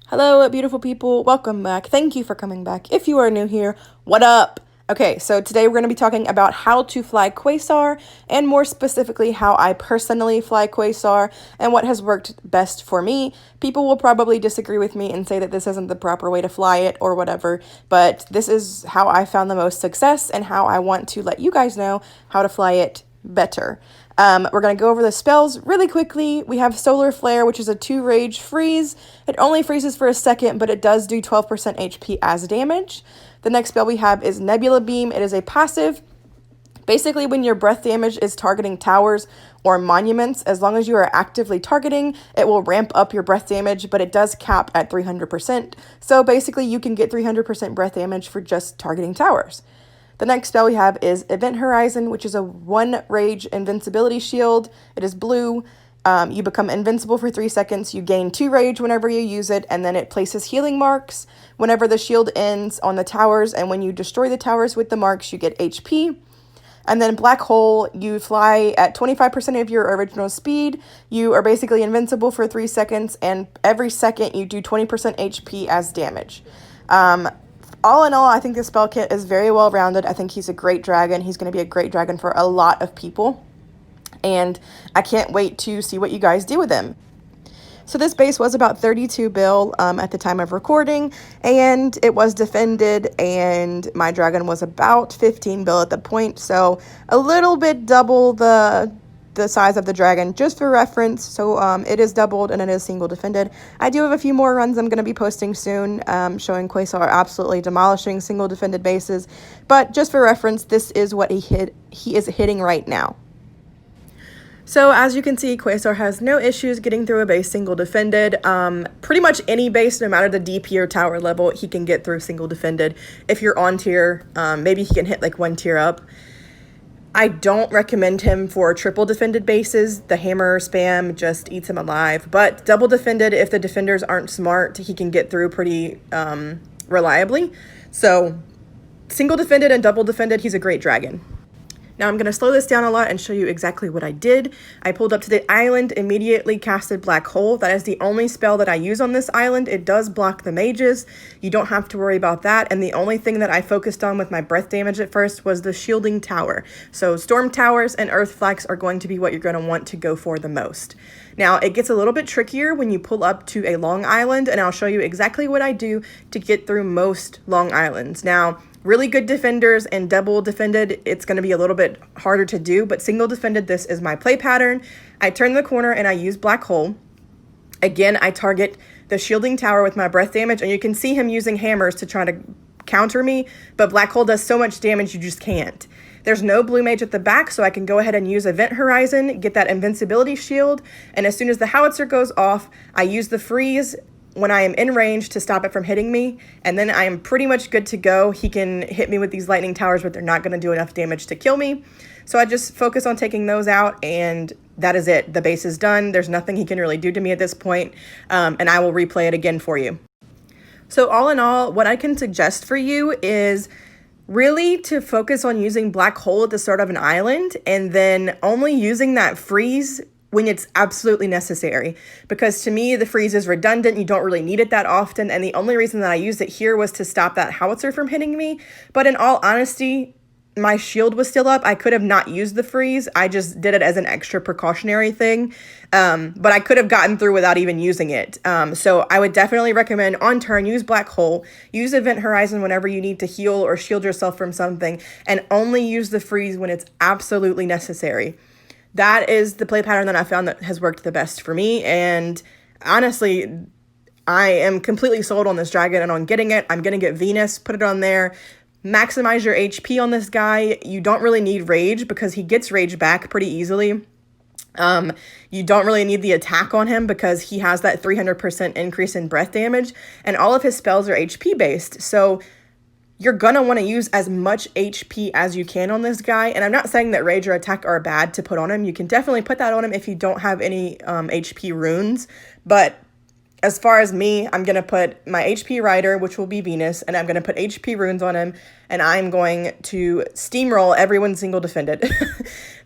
Hello, beautiful people. Welcome back. Thank you for coming back. If you are new here, what up? Okay, so today we're going to be talking about how to fly Quasar, and more specifically, how I personally fly Quasar and what has worked best for me. People will probably disagree with me and say that this isn't the proper way to fly it or whatever, but this is how I found the most success and how I want to let you guys know how to fly it better. We're going to go over the spells really quickly. We have Solar Flare, which is a 2-rage freeze. It only freezes for a second, but it does do 12% HP as damage. The next spell we have is Nebula Beam. It is a passive. Basically, when your breath damage is targeting towers or monuments, as long as you are actively targeting, it will ramp up your breath damage, but it does cap at 300%. So basically, you can get 300% breath damage for just targeting towers. The next spell we have is Event Horizon, which is a 1-rage invincibility shield. It is blue. You become invincible for 3 seconds. You gain 2 rage whenever you use it, and then it places healing marks whenever the shield ends on the towers, and when you destroy the towers with the marks, you get HP. And then Black Hole, you fly at 25% of your original speed. You are basically invincible for 3 seconds, and every second you do 20% HP as damage. All in all, I think this spell kit is very well rounded. I think he's a great dragon. He's going to be a great dragon for a lot of people. And I can't wait to see what you guys do with him. So this base was about 32 bill at the time of recording, and it was defended, and my dragon was about 15 bill at the point. So a little bit double the size of the dragon, just for reference. So it is doubled and it is single defended. I do have a few more runs I'm going to be posting soon, showing Quasar absolutely demolishing single defended bases, but just for reference, this is what he is hitting right now. So as you can see, Quasar has no issues getting through a base single defended. Pretty much any base, no matter the DP or tower level, he can get through single defended. If you're on tier, maybe he can hit like 1 tier up. I don't recommend him for triple defended bases. The hammer spam just eats him alive. But double defended, if the defenders aren't smart, he can get through pretty reliably. So single defended and double defended, he's a great dragon. Now I'm going to slow this down a lot and show you exactly what I did. I pulled up to the island, immediately casted Black Hole. That is the only spell that I use on this island. It does block the mages. You don't have to worry about that. And the only thing that I focused on with my breath damage at first was the shielding tower. So storm towers and earth flags are going to be what you're going to want to go for the most. Now it gets a little bit trickier when you pull up to a long island, and I'll show you exactly what I do to get through most long islands. Now, really good defenders and double defended, it's going to be a little bit harder to do, but single defended, this is my play pattern. I turn the corner and I use Black Hole. Again, I target the shielding tower with my breath damage, and you can see him using hammers to try to counter me, but Black Hole does so much damage you just can't. There's no blue mage at the back, so I can go ahead and use Event Horizon, get that invincibility shield, and as soon as the howitzer goes off, I use the freeze when I am in range to stop it from hitting me, and then I am pretty much good to go. He can hit me with these lightning towers, but they're not going to do enough damage to kill me. So I just focus on taking those out, and that is it. The base is done. There's nothing he can really do to me at this point, and I will replay it again for you. So all in all, what I can suggest for you is really to focus on using Black Hole at the start of an island, and then only using that freeze when it's absolutely necessary, because to me the freeze is redundant. You don't really need it that often, and the only reason that I used it here was to stop that howitzer from hitting me. But in all honesty, my shield was still up. I could have not used the freeze. I just did it as an extra precautionary thing, but I could have gotten through without even using it. So I would definitely recommend on turn, use Black Hole, use Event Horizon whenever you need to heal or shield yourself from something, and only use the freeze when it's absolutely necessary. That is the play pattern that I found that has worked the best for me, and honestly, I am completely sold on this dragon and on getting it. I'm going to get Venus, put it on there, maximize your HP on this guy. You don't really need rage because he gets rage back pretty easily. You don't really need the attack on him because he has that 300% increase in breath damage, and all of his spells are HP based. So you're going to want to use as much HP as you can on this guy. And I'm not saying that rage or attack are bad to put on him. You can definitely put that on him if you don't have any HP runes. But as far as me, I'm going to put my HP rider, which will be Venus, and I'm going to put HP runes on him, and I'm going to steamroll everyone single defended.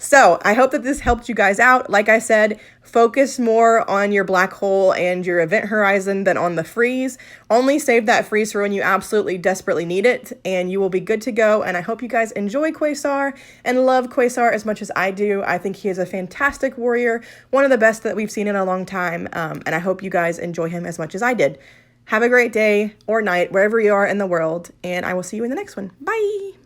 So I hope that this helped you guys out. Like I said, focus more on your black hole and your event horizon than on the freeze. Only save that freeze for when you absolutely desperately need it, and you will be good to go. And I hope you guys enjoy Quasar and love Quasar as much as I do. I think he is a fantastic warrior, one of the best that we've seen in a long time, and I hope you guys enjoy him as much as I did. Have a great day or night, wherever you are in the world, and I will see you in the next one. Bye!